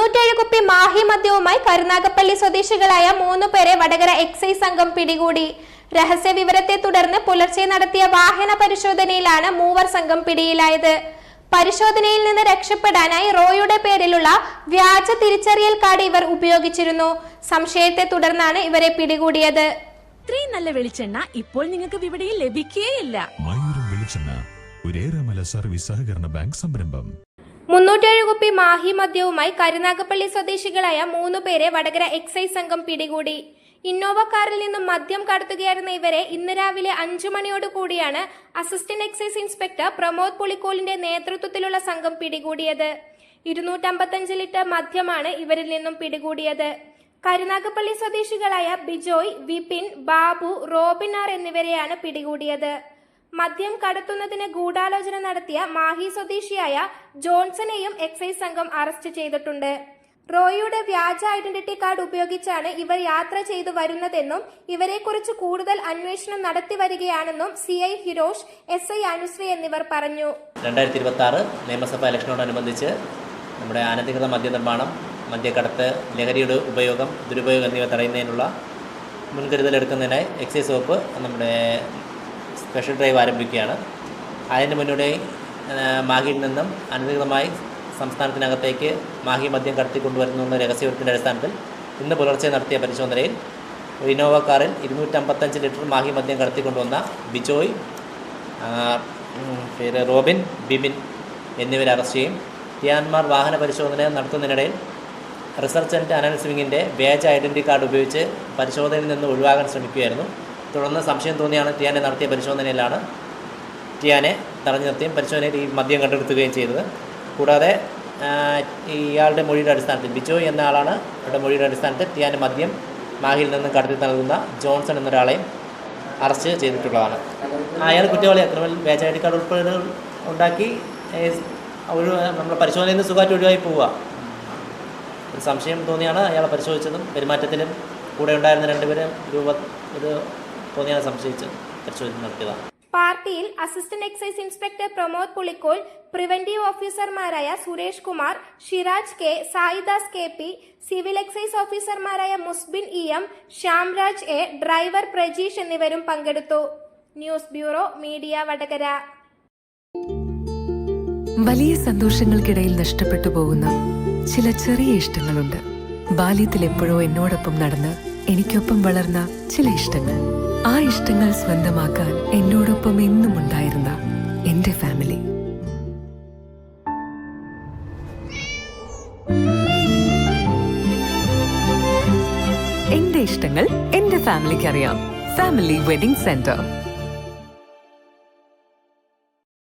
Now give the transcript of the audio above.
307 കുപ്പി മാഹി മദ്യവുമായി കരുനാഗപ്പള്ളി സ്വദേശികളായ 3 പേരെ വടകര എക്സൈസ് സംഘം പിടികൂടി. രഹസ്യ വിവരത്തെ തുടർന്ന് പുലർച്ചെ നടത്തിയ വാഹന പരിശോധനയിലാണ് മൂവർ സംഘം പിടിയിലായത്. പരിശോധനയിൽ നിന്ന് രക്ഷപ്പെടാനായി റോയുടെ പേരിലുള്ള വ്യാജ തിരിച്ചറിയൽ കാർഡ് ഇവർ ഉപയോഗിച്ചിരുന്നു. സംശയത്തെ തുടർന്നാണ് ഇവരെ പിടികൂടിയത്. ഇത്രയും നല്ല വെളിച്ചെണ്ണ ഇപ്പോൾ നിങ്ങൾക്ക് വിപണിയിൽ ലഭിക്കുകയില്ല. സർവീസ് സഹകരണ ബാങ്ക് സംരംഭം. 307 കുപ്പി മാഹി മദ്യവുമായി കരുനാഗപ്പള്ളി സ്വദേശികളായ 3 പേരെ വടകര എക്സൈസ് സംഘം പിടികൂടി. ഇന്നോവ കാറിൽ നിന്നും മദ്യം കടത്തുകയായിരുന്ന ഇവരെ ഇന്ന് രാവിലെ 5 മണിയോട് കൂടിയാണ് അസിസ്റ്റന്റ് എക്സൈസ് ഇൻസ്പെക്ടർ പ്രമോദ് പുളിക്കോലിന്റെ നേതൃത്വത്തിലുള്ള സംഘം പിടികൂടിയത്. 255 ലിറ്റർ മദ്യമാണ് ഇവരിൽ നിന്നും പിടികൂടിയത്. കരുനാഗപ്പള്ളി സ്വദേശികളായ ബിജോയ്, വിപിൻ, ബാബു, റോബിൻ ആർ എന്നിവരെയാണ് പിടികൂടിയത്. മദ്യം കടത്തുന്നതിന് ഗൂഢാലോചന നടത്തിയ മാഹി സ്വദേശിയായ ജോൺസണെയും എക്സൈസ് സംഘം അറസ്റ്റ് ചെയ്തിട്ടുണ്ട്. റോയിയുടെ വ്യാജ ഐഡന്റിറ്റി കാർഡ് ഉപയോഗിച്ചാണ് ഇവർ യാത്ര ചെയ്തു വരുന്നതെന്നും ഇവരെക്കുറിച്ച് കൂടുതൽ അന്വേഷണം നടത്തി വരികയാണെന്നും CI ഹിരോഷ്, SI അനുശ്രീ എന്നിവർ പറഞ്ഞു. 2026 നിയമസഭാ ഇലക്ഷനോടനുബന്ധിച്ച് നമ്മുടെ അനധികൃത മദ്യനിർമ്മാണം, മദ്യക്കടത്ത്, ലഹരിയുടെ ഉപയോഗം, ദുരുപയോഗം എന്നിവ തടയുന്നതിനുള്ള മുൻകരുതലെടുക്കുന്നതിനായി എക്സൈസ് വകുപ്പ് നമ്മുടെ സ്പെഷ്യൽ ഡ്രൈവ് ആരംഭിക്കുകയാണ്. അതിന് മുന്നോടിയായി മാഹിയിൽ നിന്നും അനധികൃതമായി സംസ്ഥാനത്തിനകത്തേക്ക് മാഹി മദ്യം കടത്തിക്കൊണ്ടുവരുന്ന രഹസ്യവിവരത്തിൻ്റെ അടിസ്ഥാനത്തിൽ ഇന്ന് പുലർച്ചെ നടത്തിയ പരിശോധനയിൽ ഇന്നോവ കാറിൽ 255 ലിറ്റർ മാഹി മദ്യം കടത്തിക്കൊണ്ടുവന്ന ബിജോയ്, റോബിൻ, ബിബിൻ എന്നിവരെ അറസ്റ്റ് ചെയ്യും. ടിയാൻമാർ വാഹന പരിശോധന നടത്തുന്നതിനിടയിൽ റിസർച്ച് ആൻഡ് അനാലിസിസ് വിങ്ങിൻ്റെ വ്യാജ ഐഡൻറ്റിറ്റി കാർഡ് ഉപയോഗിച്ച് പരിശോധനയിൽ നിന്ന് ഒഴിവാക്കാൻ ശ്രമിക്കുകയായിരുന്നു. തുടർന്ന് സംശയം തോന്നിയാണ് ടിയാനെ നടത്തിയ പരിശോധനയിലാണ് ടിയാനെ തടഞ്ഞു നിർത്തിയും പരിശോധനയിൽ ഈ മദ്യം കണ്ടെടുത്തുകയും ചെയ്തത്. കൂടാതെ ഇയാളുടെ മൊഴിയുടെ അടിസ്ഥാനത്തിൽ ബിജോയ് എന്ന ആളാണ് അവരുടെ മൊഴിയുടെ അടിസ്ഥാനത്തിൽ ടിയാൻ്റെ മദ്യം മാഹിയിൽ നിന്ന് കടത്തി നൽകുന്ന ജോൺസൺ എന്നൊരാളെയും അറസ്റ്റ് ചെയ്തിട്ടുള്ളതാണ്. അയാൾ കുറ്റവാളി ക്രിമിനൽ വ്യാജ ഐ ഡി കാർഡ് ഉൾപ്പെടെ ഉണ്ടാക്കി നമ്മൾ പരിശോധനയിൽ നിന്ന് സുഖമായിട്ട് ഒഴിവായി പോവുക. ഒരു സംശയം തോന്നിയാണ് അയാളെ പരിശോധിച്ചതും പെരുമാറ്റത്തിലും കൂടെ ഉണ്ടായിരുന്ന 2 പേരും ഇത് തോന്നിയാണ് സംശയിച്ച് പരിശോധന നടത്തിയതാണ്. പാർട്ടിയിൽ assistant excise inspector Pramod Pulikkol, preventive ഓഫീസർമാരായ Suresh Kumar, Shiraj K, Saidas KP, civil excise ഓഫീസർമാരായ Musbin EM, Shyamraj A, driver Prajeesh എന്നിവരും പങ്കെടുത്തു. News bureau, media, Vadakara. വലിയ സന്തോഷങ്ങൾക്കിടയിൽ നഷ്ടപ്പെട്ടു പോകുന്ന ചില ചെറിയ ഇഷ്ടങ്ങളുണ്ട്. ബാല്യത്തിൽ എപ്പോഴോ എന്നോടൊപ്പം നടന്ന് എനിക്കൊപ്പം വളർന്ന ചില ഇഷ്ടങ്ങൾ. ആ ഇഷ്ടങ്ങൾ സ്വന്തമാക്കാൻ എന്നോടൊപ്പം എന്നും ഉണ്ടായിരുന്ന എന്റെ ഫാമിലി. എന്റെ ഇഷ്ടങ്ങൾ എന്റെ ഫാമിലിക്ക് അറിയാം. Family wedding centre.